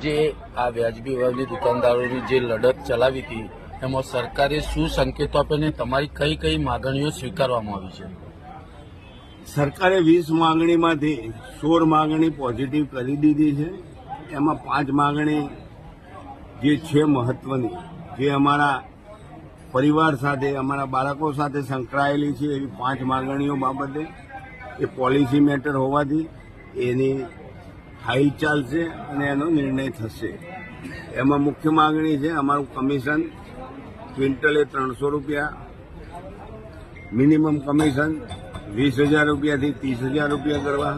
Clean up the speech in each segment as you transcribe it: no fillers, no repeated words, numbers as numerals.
આજે આ વ્યાજબી ભાવની દુકાનદારોની જે લડત ચલાવી હતી એમાં સરકારે શું સંકેતો આપીને તમારી કઈ કઈ માગણીઓ સ્વીકારવામાં આવી છે? સરકારે 20 માંગણીમાંથી 16 માંગણી પોઝિટિવ કરી દીધી છે. એમાં 5 માંગણી જે છે મહત્વની, જે અમારા પરિવાર સાથે, અમારા બાળકો સાથે સંકળાયેલી છે, એવી 5 માંગણીઓ બાબતે એ પોલિસી મેટર હોવાથી એની ફાઇલ ચાલશે અને એનો નિર્ણય થશે. એમાં મુખ્ય માંગણી છે અમારું કમિશન ક્વિન્ટલે 300 રૂપિયા, મિનિમમ કમિશન 20,000 રૂપિયાથી 30,000 રૂપિયા કરવા.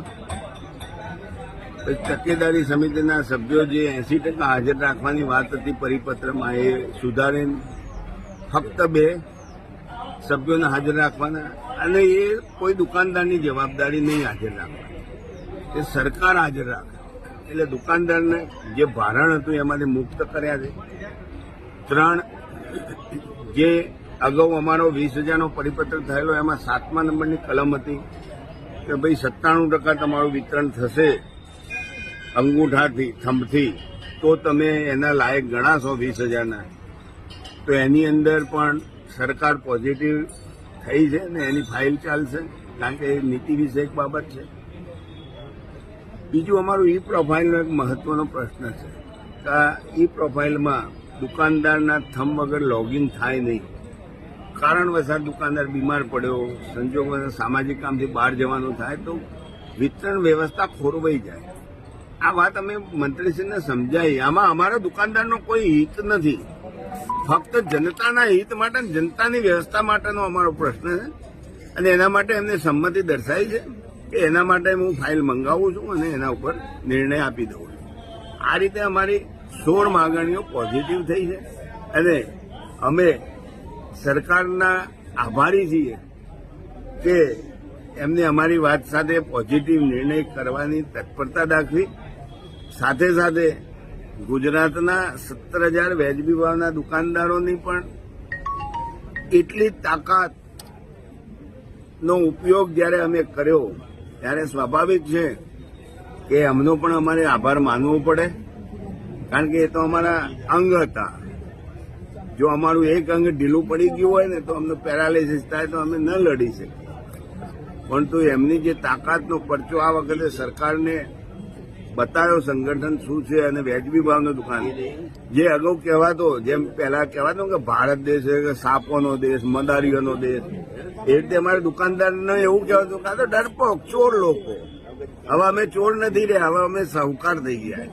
તકેદારી સમિતિના સભ્યો જે 80% હાજર રાખવાની વાત હતી પરિપત્રમાં, એ સુધારીને ફક્ત 2 સભ્યોને હાજર રાખવાના, અને એ કોઈ દુકાનદારની જવાબદારી નહીં હાજર રાખવાની, એ સરકાર હાજર રાખે. એટલે દુકાનદારને જે ભારણ હતું એમાંથી મુક્ત કર્યા છે. 3, જે અગાઉ અમારો 20,000નો પરિપત્ર થયેલો એમાં 7મા નંબરની કલમ હતી કે ભાઈ 97% તમારું વિતરણ થશે અંગૂઠાથી, થંભથી, તો તમે એના લાયક ગણાશો 20,000ના. તો એની અંદર પણ સરકાર પોઝિટિવ થઈ છે ને એની ફાઇલ ચાલશે, કારણ કે એ નીતિ વિષયક બાબત છે. બીજું અમારું ઈ પ્રોફાઇલનો એક મહત્વનો પ્રશ્ન છે કે ઈ પ્રોફાઇલમાં દુકાનદારના થંભ વગર લોગિન થાય નહીં. કારણવશાત દુકાનદાર બીમાર પડ્યો, સંજોગોના સામાજિક કામથી બહાર જવાનું થાય તો વિતરણ વ્યવસ્થા ખોરવાઈ જાય. આ વાત અમે મંત્રીશ્રીને સમજાવી. આમાં અમારા દુકાનદારનો કોઈ હિત નથી, ફક્ત જનતાના હિત માટે, જનતાની વ્યવસ્થા માટેનો અમારો પ્રશ્ન છે. અને એના માટે એમને સંમતિ દર્શાવી છે કે એના માટે હું ફાઇલ મંગાવું છું અને એના ઉપર નિર્ણય આપી દઉં છું. આ રીતે અમારી 16 માંગણીઓ પોઝિટિવ થઈ છે અને અમે સરકારના આભારી છીએ કે એમને અમારી વાત સાથે પોઝિટિવ નિર્ણય કરવાની તત્પરતા દાખવી. સાથે સાથે ગુજરાતના 17,000 વ્યાજબી ભાવના દુકાનદારોની પણ એટલી તાકાતનો ઉપયોગ જ્યારે અમે કર્યો ત્યારે સ્વાભાવિક છે કે અમનો પણ અમારે આભાર માનવો પડે, કારણ કે એ તો અમારા અંગ હતા. જો અમારું એક અંગ ઢીલું પડી ગયું હોય ને તો અમને પેરાલિસિસ થાય તો અમે ન લડી શકીએ. પરંતુ એમની જે તાકાતનો પરચો આ વખતે સરકારને બતાવ્યો, સંગઠન શું છે અને વ્યાજબી ભાવનો દુકાન. જે અગાઉ કહેવાતો, જેમ પહેલા કહેવાતો કે ભારત દેશ છે કે સાપોનો દેશ, મદારીઓનો દેશ, એ રીતે અમારા દુકાનદારને એવું કહેવાતું કે આ તો ડરપોક ચોર લોકો. હવે અમે ચોર નથી રહ્યા, હવે અમે સાહુકાર થઈ ગયા.